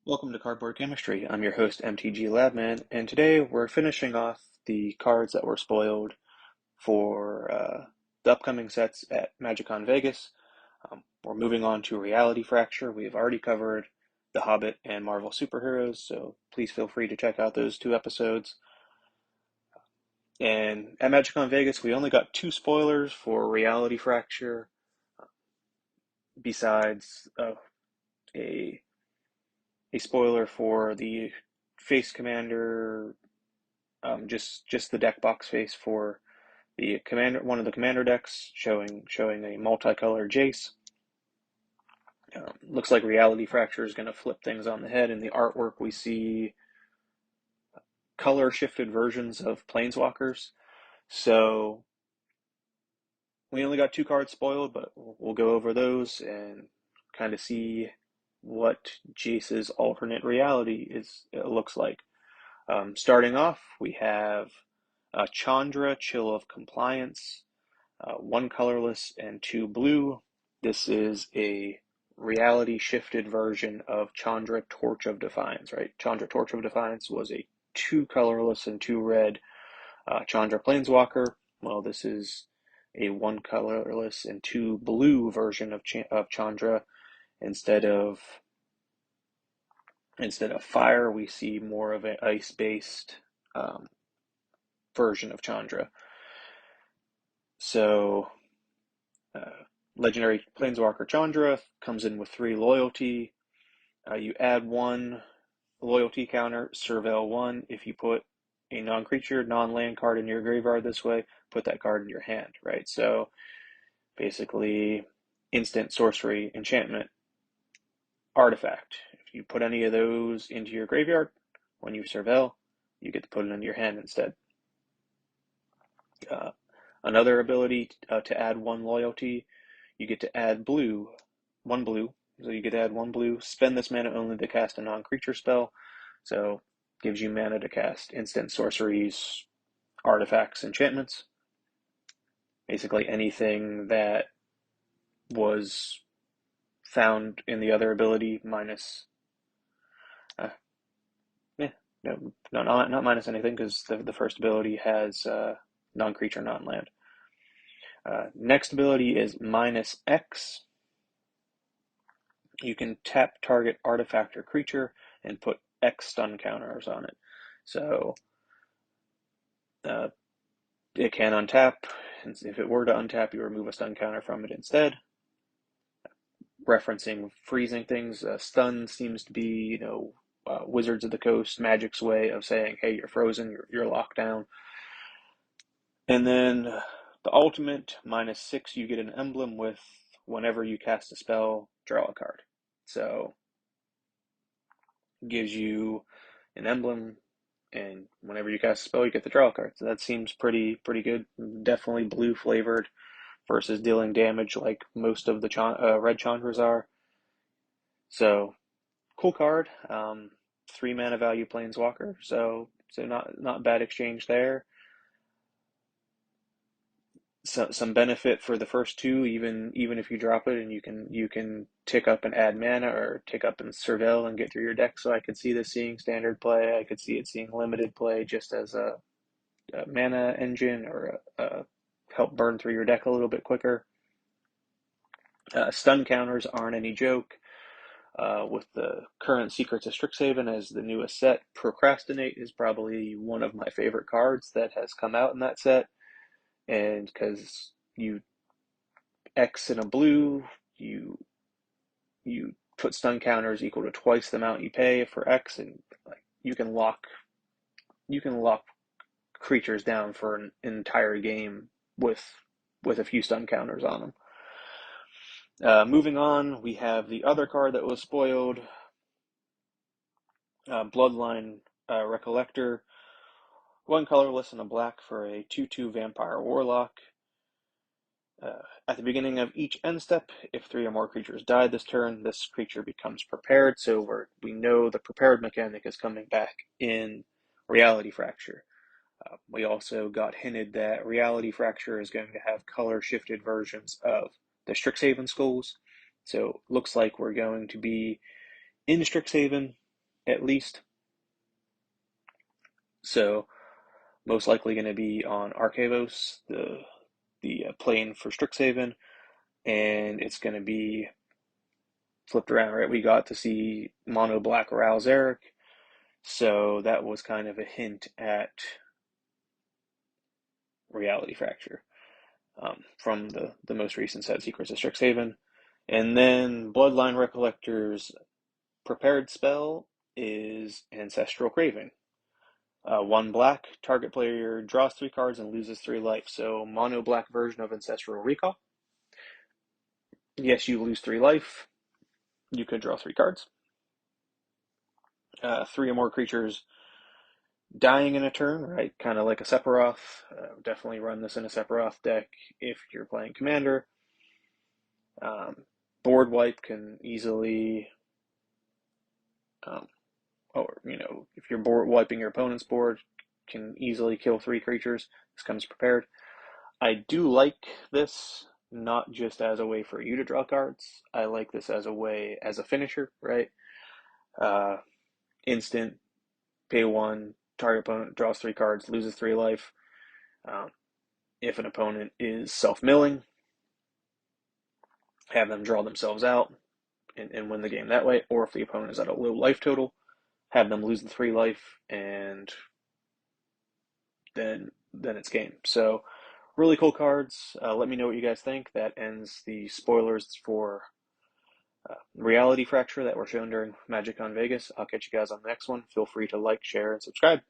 Welcome to Cardboard Chemistry. I'm your host, MTG Labman, and today we're finishing off the cards that were spoiled for the upcoming sets at MagicCon Vegas. We're moving on to Reality Fracture. We have already covered The Hobbit and Marvel Superheroes, so please feel free to check out those two episodes. And at MagicCon Vegas, we only got two spoilers for Reality Fracture, besides a spoiler for the Face Commander, just the deck box face for the commander, one of the commander decks, showing a multicolored Jace. Looks like Reality Fracture is going to flip things on the head. In the artwork, we see color shifted versions of Planeswalkers. So we only got two cards spoiled, but we'll go over those and kind of see what Jace's alternate reality looks like. Starting off, we have Chandra, Chill of Compliance, one colorless and two blue. This is a reality shifted version of Chandra, Torch of Defiance, right? Chandra, Torch of Defiance was a two colorless and two red Chandra Planeswalker. Well, this is a one colorless and two blue version of Chandra. Instead of fire, we see more of an ice-based version of Chandra. So, Legendary Planeswalker Chandra comes in with 3 loyalty. You add 1 loyalty counter, surveil 1. If you put a non-creature, non-land card in your graveyard this way, put that card in your hand, right? So, basically, instant, sorcery, enchantment, artifact. If you put any of those into your graveyard, when you surveil, you get to put it into your hand instead. Another ability to add 1 loyalty, you get to add blue, 1 blue. So you get to add 1 blue, spend this mana only to cast a non-creature spell. So gives you mana to cast instant sorceries, artifacts, enchantments. Basically anything that was found in the other ability minus not minus anything, because the first ability has non-creature, non-land. Next ability is minus X. You can tap target artifact or creature and put X stun counters on it. So it can untap, and if it were to untap, you remove a stun counter from it instead. Referencing freezing things, stun seems to be, Wizards of the Coast, Magic's way of saying, hey, you're frozen, you're locked down. And then the ultimate, minus 6, you get an emblem with whenever you cast a spell, draw a card. So gives you an emblem, and whenever you cast a spell, you get the draw card. So that seems pretty good. Definitely blue flavored versus dealing damage like most of the red Chandras are. So cool card. 3 mana value Planeswalker. So not bad exchange there. Some benefit for the first 2, even if you drop it, and you can tick up and add mana, or tick up and surveil and get through your deck. So I could see this seeing standard play. I could see it seeing limited play just as a mana engine, or help burn through your deck a little bit quicker. Stun counters aren't any joke. With the current Secrets of Strixhaven as the newest set, Procrastinate is probably one of my favorite cards that has come out in that set. And because you X in a blue, you put stun counters equal to twice the amount you pay for X, and you can lock creatures down for an entire game with a few stun counters on them. Moving on, we have the other card that was spoiled, Bloodline Recollector. 1 colorless and a black for a 2/2 Vampire Warlock. At the beginning of each end step, if 3 or more creatures die this turn, this creature becomes prepared. So we know the prepared mechanic is coming back in Reality Fracture. We also got hinted that Reality Fracture is going to have color shifted versions of the Strixhaven skulls. So looks like we're going to be in Strixhaven at least. So most likely going to be on Archivos, the plane for Strixhaven, and it's going to be flipped around, right? We got to see mono black Ral Zarek, so that was kind of a hint at Reality Fracture from the most recent set, Secrets of Strixhaven. And then Bloodline Recollector's prepared spell is Ancestral Craving. 1 black, target player draws 3 cards and loses 3 life. So mono black version of Ancestral Recall. Yes, you lose 3 life. You can draw 3 cards. 3 or more creatures dying in a turn, right? Kind of like a Sephiroth. Definitely run this in a Sephiroth deck if you're playing Commander. Board wipe can easily, or if you're board wiping your opponent's board, can easily kill 3 creatures. This comes prepared. I do like this not just as a way for you to draw cards. I like this as a way, as a finisher, right? Instant, pay 1, target opponent draws 3 cards, loses 3 life. If an opponent is self-milling, have them draw themselves out and win the game that way. Or if the opponent is at a low life total, have them lose the 3 life, and then it's game. So really cool cards. Let me know what you guys think. That ends the spoilers for Reality Fracture that were shown during MagicCon Vegas. I'll catch you guys on the next one. Feel free to like, share, and subscribe.